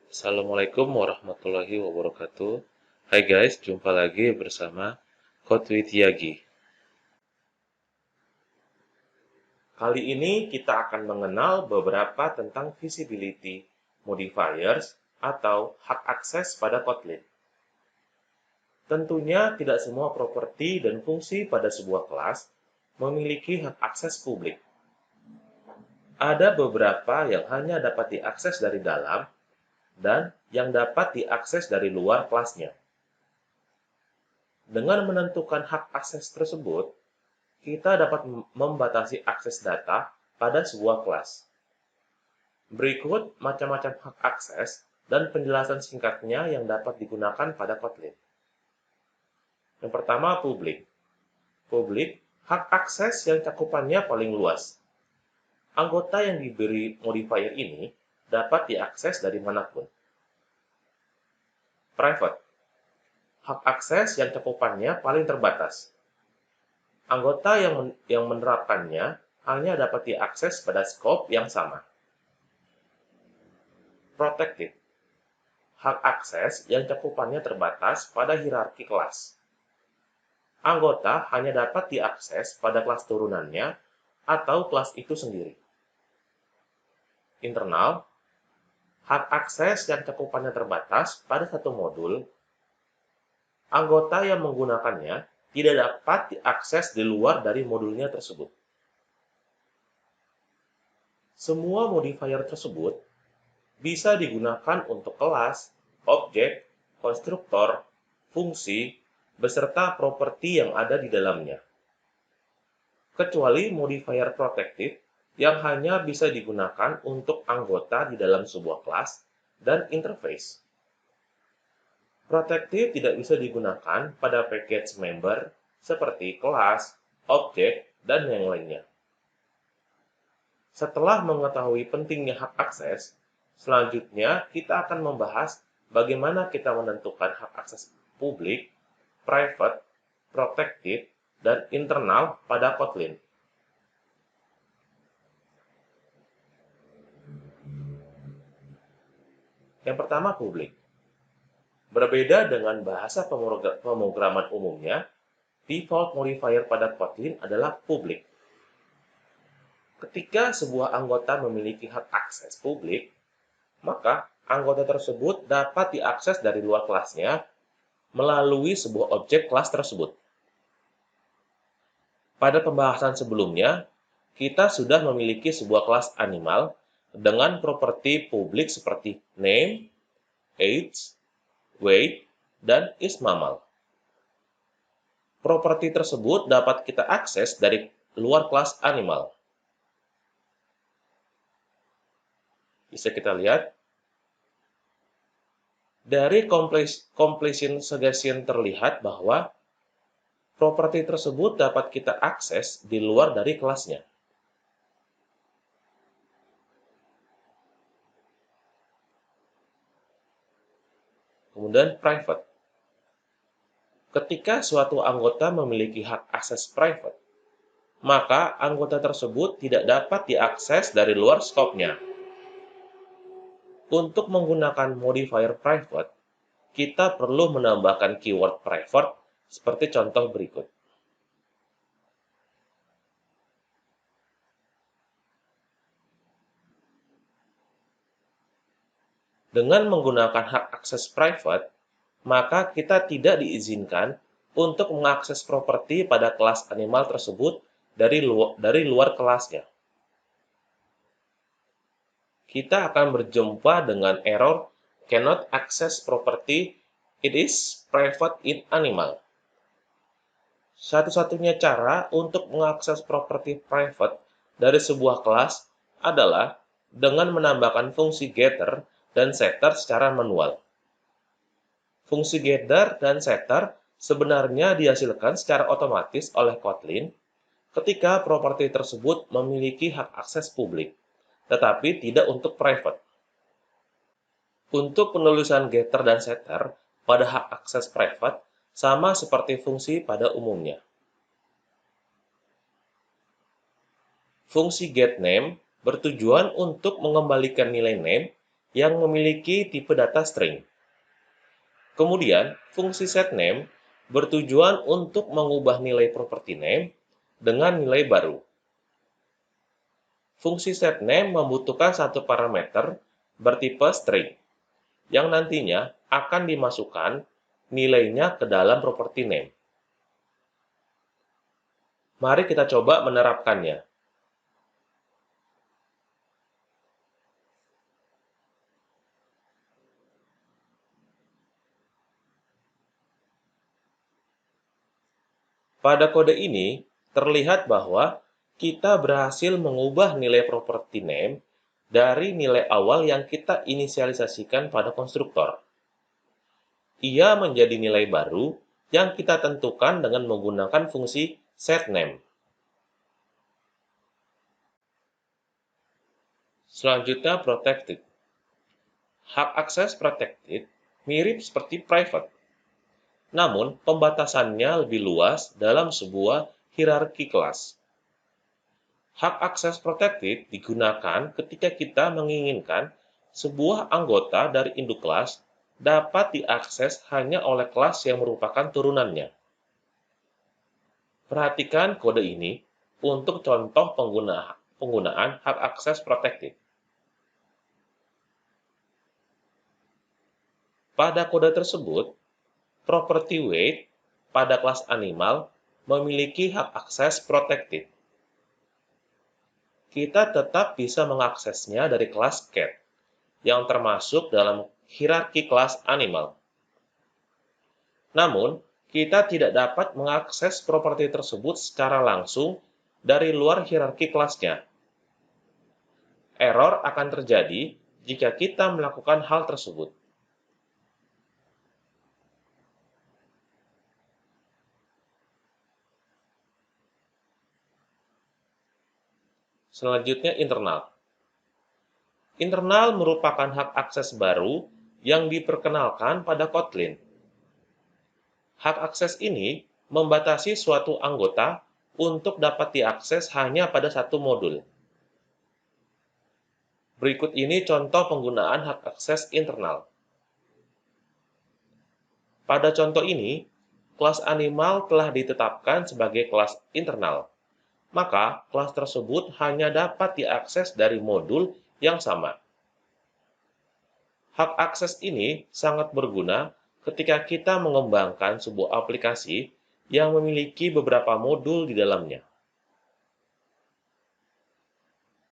Assalamualaikum warahmatullahi wabarakatuh. Hai guys, jumpa lagi bersama Code with Yagi. Kali ini kita akan mengenal beberapa tentang visibility modifiers atau hak akses pada Kotlin. Tentunya tidak semua properti dan fungsi pada sebuah kelas memiliki hak akses publik. Ada beberapa yang hanya dapat diakses dari dalam dan yang dapat diakses dari luar kelasnya. Dengan menentukan hak akses tersebut, kita dapat membatasi akses data pada sebuah kelas. Berikut macam-macam hak akses dan penjelasan singkatnya yang dapat digunakan pada Kotlin. Yang pertama, publik. Publik, hak akses yang cakupannya paling luas. Anggota yang diberi modifier ini dapat diakses dari manapun. Private, hak akses yang cakupannya paling terbatas. Anggota yang menerapkannya hanya dapat diakses pada skop yang sama. Protected, hak akses yang cakupannya terbatas pada hierarki kelas. Anggota hanya dapat diakses pada kelas turunannya atau kelas itu sendiri. Internal, hak akses yang cakupannya terbatas pada satu modul. Anggota yang menggunakannya tidak dapat diakses di luar dari modulnya tersebut. Semua modifier tersebut bisa digunakan untuk kelas, objek, konstruktor, fungsi, beserta properti yang ada di dalamnya. Kecuali modifier protected yang hanya bisa digunakan untuk anggota di dalam sebuah kelas dan interface. Protected tidak bisa digunakan pada package member seperti kelas, objek, dan yang lainnya. Setelah mengetahui pentingnya hak akses, selanjutnya kita akan membahas bagaimana kita menentukan hak akses publik, private, protected, dan internal pada Kotlin. Yang pertama, publik. Berbeda dengan bahasa pemrograman umumnya, default modifier pada Kotlin adalah publik. Ketika sebuah anggota memiliki hak akses publik, maka anggota tersebut dapat diakses dari luar kelasnya melalui sebuah objek kelas tersebut. Pada pembahasan sebelumnya, kita sudah memiliki sebuah kelas animal dengan properti publik seperti name, age, weight, dan is mammal. Properti tersebut dapat kita akses dari luar kelas animal. Bisa kita lihat. Dari completion suggestion terlihat bahwa properti tersebut dapat kita akses di luar dari kelasnya. Kemudian private. Ketika suatu anggota memiliki hak akses private, maka anggota tersebut tidak dapat diakses dari luar skopnya. Untuk menggunakan modifier private, kita perlu menambahkan keyword private seperti contoh berikut. Dengan menggunakan hak akses private, maka kita tidak diizinkan untuk mengakses properti pada kelas animal tersebut dari luar kelasnya. Kita akan berjumpa dengan error cannot access property, it is private in animal. Satu-satunya cara untuk mengakses properti private dari sebuah kelas adalah dengan menambahkan fungsi getter dan setter secara manual. Fungsi getter dan setter sebenarnya dihasilkan secara otomatis oleh Kotlin ketika properti tersebut memiliki hak akses publik, tetapi tidak untuk private. Untuk penulisan getter dan setter pada hak akses private sama seperti fungsi pada umumnya. Fungsi getName bertujuan untuk mengembalikan nilai name yang memiliki tipe data string. Kemudian, fungsi setName bertujuan untuk mengubah nilai property name dengan nilai baru. Fungsi setName membutuhkan satu parameter bertipe string, yang nantinya akan dimasukkan nilainya ke dalam property name. Mari kita coba menerapkannya. Pada kode ini, terlihat bahwa kita berhasil mengubah nilai property name dari nilai awal yang kita inisialisasikan pada konstruktor. Ia menjadi nilai baru yang kita tentukan dengan menggunakan fungsi setName. Selanjutnya, protected. Hak akses protected mirip seperti private, namun pembatasannya lebih luas dalam sebuah hierarki kelas. Hak akses protected digunakan ketika kita menginginkan sebuah anggota dari induk kelas dapat diakses hanya oleh kelas yang merupakan turunannya. Perhatikan kode ini untuk contoh penggunaan hak akses protected. Pada kode tersebut, property weight pada kelas animal memiliki hak akses protected. Kita tetap bisa mengaksesnya dari kelas cat, yang termasuk dalam hierarki kelas animal. Namun, kita tidak dapat mengakses properti tersebut secara langsung dari luar hierarki kelasnya. Error akan terjadi jika kita melakukan hal tersebut. Selanjutnya, internal. Internal merupakan hak akses baru yang diperkenalkan pada Kotlin. Hak akses ini membatasi suatu anggota untuk dapat diakses hanya pada satu modul. Berikut ini contoh penggunaan hak akses internal. Pada contoh ini, kelas animal telah ditetapkan sebagai kelas internal. Maka, kelas tersebut hanya dapat diakses dari modul yang sama. Hak akses ini sangat berguna ketika kita mengembangkan sebuah aplikasi yang memiliki beberapa modul di dalamnya.